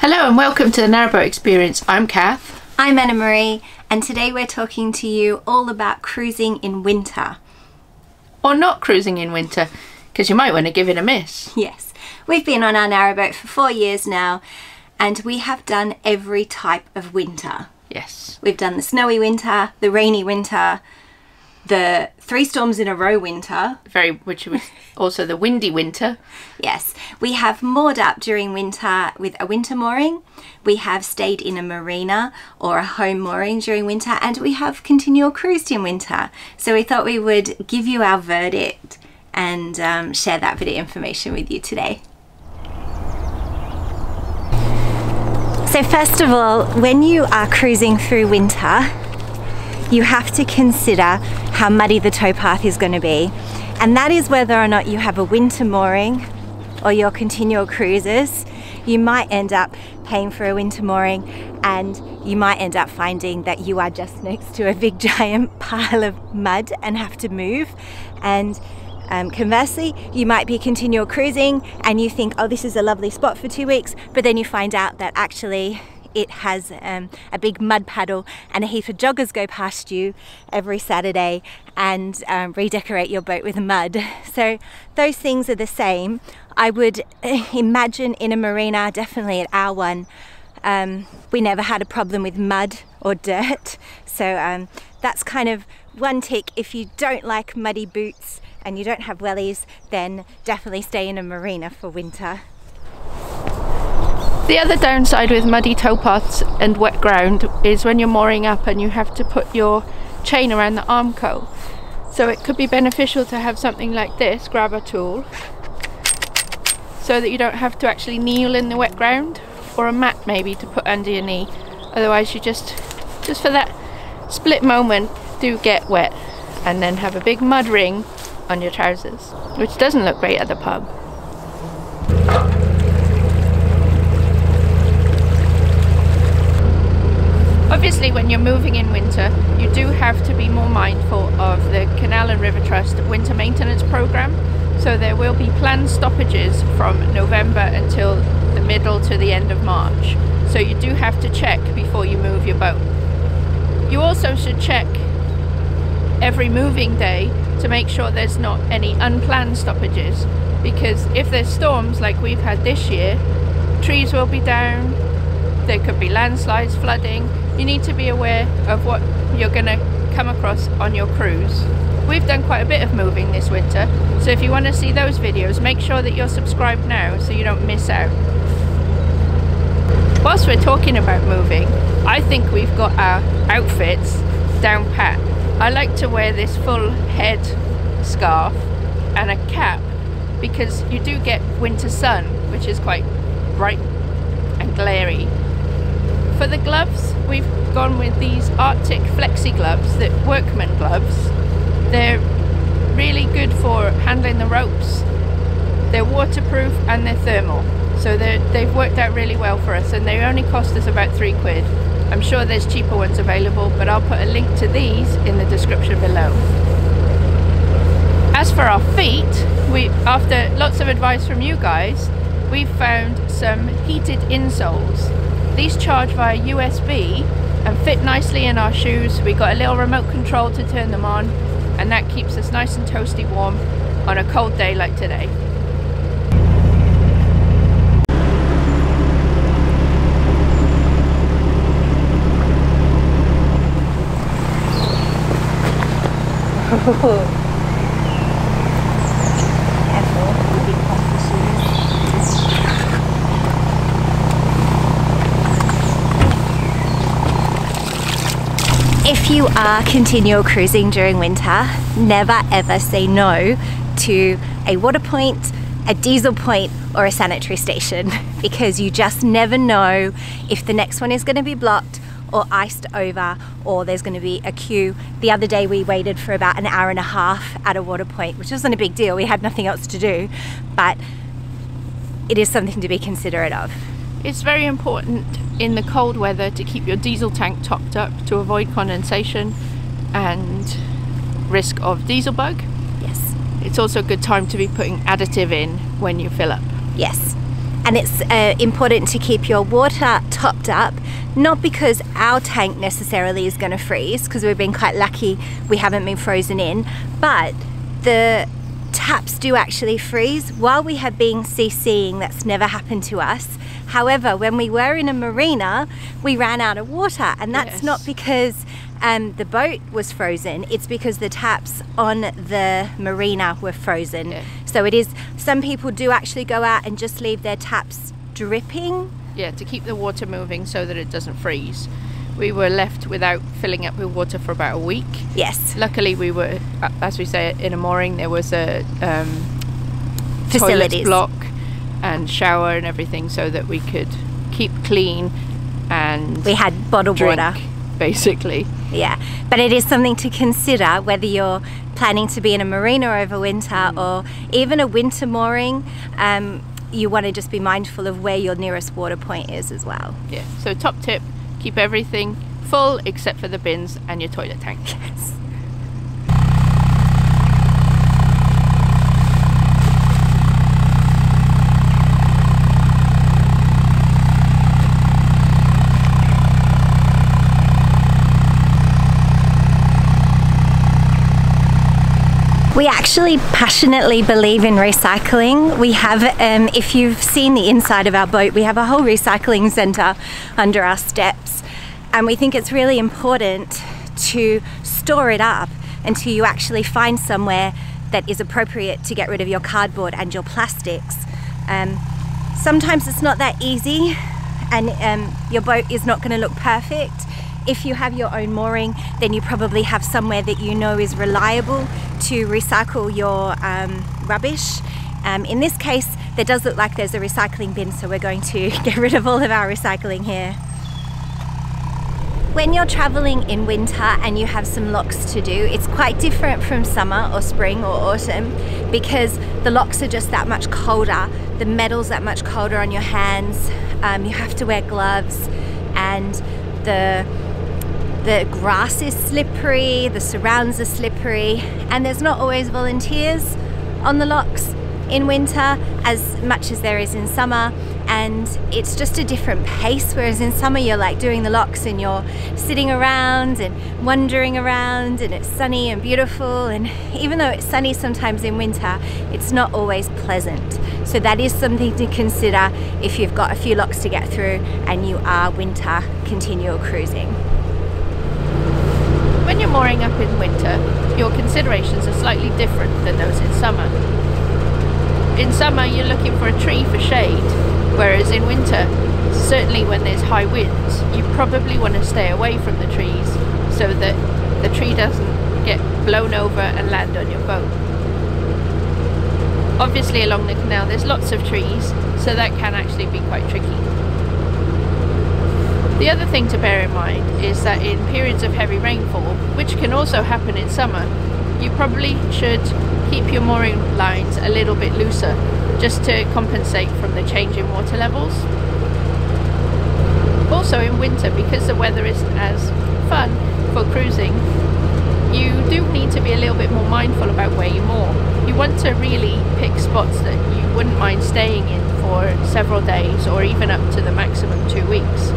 Hello and welcome to the Narrowboat Experience. I'm Kath. I'm Anna Marie, and today we're talking to you all about cruising in winter. Or not cruising in winter, because you might want to give it a miss. Yes, we've been on our narrowboat for 4 years now, and we have done every type of winter. Yes. We've done the snowy winter, the rainy winter, the 3 storms in a row winter. Which was also the windy winter. Yes. We have moored up during winter with a winter mooring. We have stayed in a marina or a home mooring during winter, and we have continual cruised in winter. So we thought we would give you our verdict and share that bit of information with you today. So first of all, when you are cruising through winter, you have to consider how muddy the towpath is going to be, and that is whether or not you have a winter mooring or your continual cruises. You might end up paying for a winter mooring, and you might end up finding that you are just next to a big giant pile of mud and have to move. And conversely, you might be continual cruising and you think, oh, this is a lovely spot for 2 weeks, but then you find out that actually it has a big mud paddle and a heap of joggers go past you every Saturday and redecorate your boat with mud. So those things are the same. I would imagine in a marina, definitely at our one, we never had a problem with mud or dirt. So that's kind of one tick. If you don't like muddy boots and you don't have wellies, then definitely stay in a marina for winter. The other downside with muddy towpaths and wet ground is when you're mooring up and you have to put your chain around the armco. So it could be beneficial to have something like this, grab a tool, so that you don't have to actually kneel in the wet ground, or a mat maybe to put under your knee. Otherwise you just for that split moment do get wet and then have a big mud ring on your trousers, which doesn't look great at the pub. Obviously, when you're moving in winter, you do have to be more mindful of the Canal and River Trust winter maintenance programme. So there will be planned stoppages from November until the middle to the end of March. So you do have to check before you move your boat. You also should check every moving day to make sure there's not any unplanned stoppages, because if there's storms like we've had this year, trees will be down, there could be landslides, flooding. You need to be aware of what you're going to come across on your cruise. We've done quite a bit of moving this winter, so if you want to see those videos, make sure that you're subscribed now so you don't miss out. Whilst we're talking about moving, I think we've got our outfits down pat. I like to wear this full head scarf and a cap because you do get winter sun, which is quite bright and glary. For the gloves, we've gone with these Arctic flexi gloves, the workman gloves. They're really good for handling the ropes. They're waterproof and they're thermal. So they've worked out really well for us, and they only cost us about £3. I'm sure there's cheaper ones available, but I'll put a link to these in the description below. As for our feet, after lots of advice from you guys, we've found some heated insoles. These charge via USB and fit nicely in our shoes. We got a little remote control to turn them on, and that keeps us nice and toasty warm on a cold day like today. If you are continual cruising during winter, never ever say no to a water point, a diesel point, or a sanitary station, because you just never know if the next one is going to be blocked or iced over, or there's going to be a queue. The other day we waited for about an hour and a half at a water point, which wasn't a big deal, we had nothing else to do, but it is something to be considerate of. It's very important in the cold weather to keep your diesel tank topped up to avoid condensation and risk of diesel bug. Yes. It's also a good time to be putting additive in when you fill up. Yes. And it's important to keep your water topped up, not because our tank necessarily is going to freeze, because we've been quite lucky we haven't been frozen in, but the taps do actually freeze. While we have been CCing, that's never happened to us. However, when we were in a marina, we ran out of water, and that's not because the boat was frozen, it's because the taps on the marina were frozen. So it is, some people do actually go out and just leave their taps dripping. Yeah, to keep the water moving so that it doesn't freeze. We were left without filling up with water for about a week. Yes. Luckily we were, as we say, in a mooring. There was a toilet block and shower and everything so that we could keep clean, and we had bottled water basically. Yeah, but it is something to consider whether you're planning to be in a marina over winter or even a winter mooring. You want to just be mindful of where your nearest water point is as well. Yeah, so top tip, keep everything full except for the bins and your toilet tank. Yes. We actually passionately believe in recycling. We have, if you've seen the inside of our boat, we have a whole recycling centre under our steps, and we think it's really important to store it up until you actually find somewhere that is appropriate to get rid of your cardboard and your plastics. Sometimes it's not that easy, and your boat is not going to look perfect. If you have your own mooring, then you probably have somewhere that you know is reliable to recycle your rubbish. In this case, there does look like there's a recycling bin, so we're going to get rid of all of our recycling here. When you're traveling in winter and you have some locks to do, it's quite different from summer or spring or autumn, because the locks are just that much colder. The metal's that much colder on your hands. You have to wear gloves, and the grass is slippery, the surrounds are slippery, and there's not always volunteers on the locks in winter as much as there is in summer, and it's just a different pace. Whereas in summer you're like doing the locks and you're sitting around and wandering around, and it's sunny and beautiful, and even though it's sunny sometimes in winter, it's not always pleasant. So that is something to consider if you've got a few locks to get through and you are winter continual cruising. When you're mooring up in winter, your considerations are slightly different than those in summer. In summer, you're looking for a tree for shade, whereas in winter, certainly when there's high winds, you probably want to stay away from the trees so that the tree doesn't get blown over and land on your boat. Obviously, along the canal, there's lots of trees, so that can actually be quite tricky. The other thing to bear in mind is that in periods of heavy rainfall, which can also happen in summer, you probably should keep your mooring lines a little bit looser, just to compensate from the change in water levels. Also in winter, because the weather isn't as fun for cruising, you do need to be a little bit more mindful about where you moor. You want to really pick spots that you wouldn't mind staying in for several days, or even up to the maximum 2 weeks.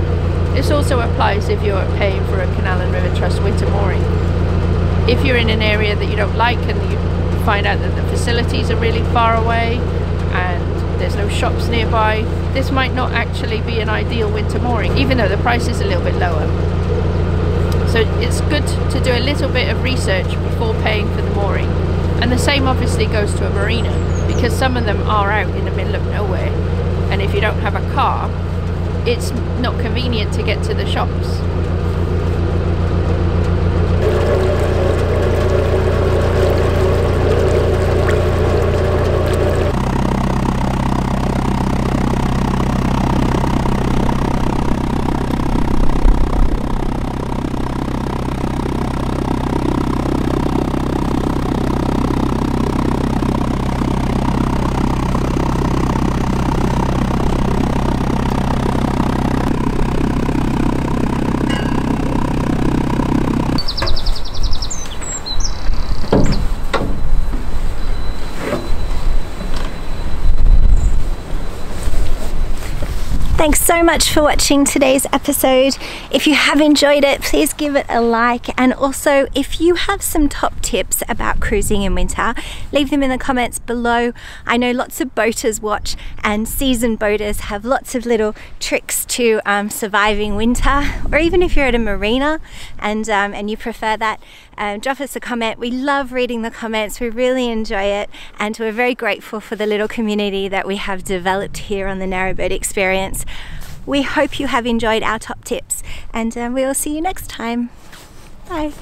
This also applies if you're paying for a Canal and River Trust winter mooring. If you're in an area that you don't like and you find out that the facilities are really far away and there's no shops nearby, this might not actually be an ideal winter mooring, even though the price is a little bit lower. So it's good to do a little bit of research before paying for the mooring. And the same obviously goes to a marina, because some of them are out in the middle of nowhere, and if you don't have a car, it's not convenient to get to the shops. so much for watching today's episode. If you have enjoyed it, please give it a like, and also if you have some top tips about cruising in winter, leave them in the comments below. I know lots of boaters watch, and seasoned boaters have lots of little tricks to surviving winter, or even if you're at a marina and you prefer that, drop us a comment. We love reading the comments, we really enjoy it, and we're very grateful for the little community that we have developed here on the Narrowboat Experience. We hope you have enjoyed our top tips, and we will see you next time. Bye.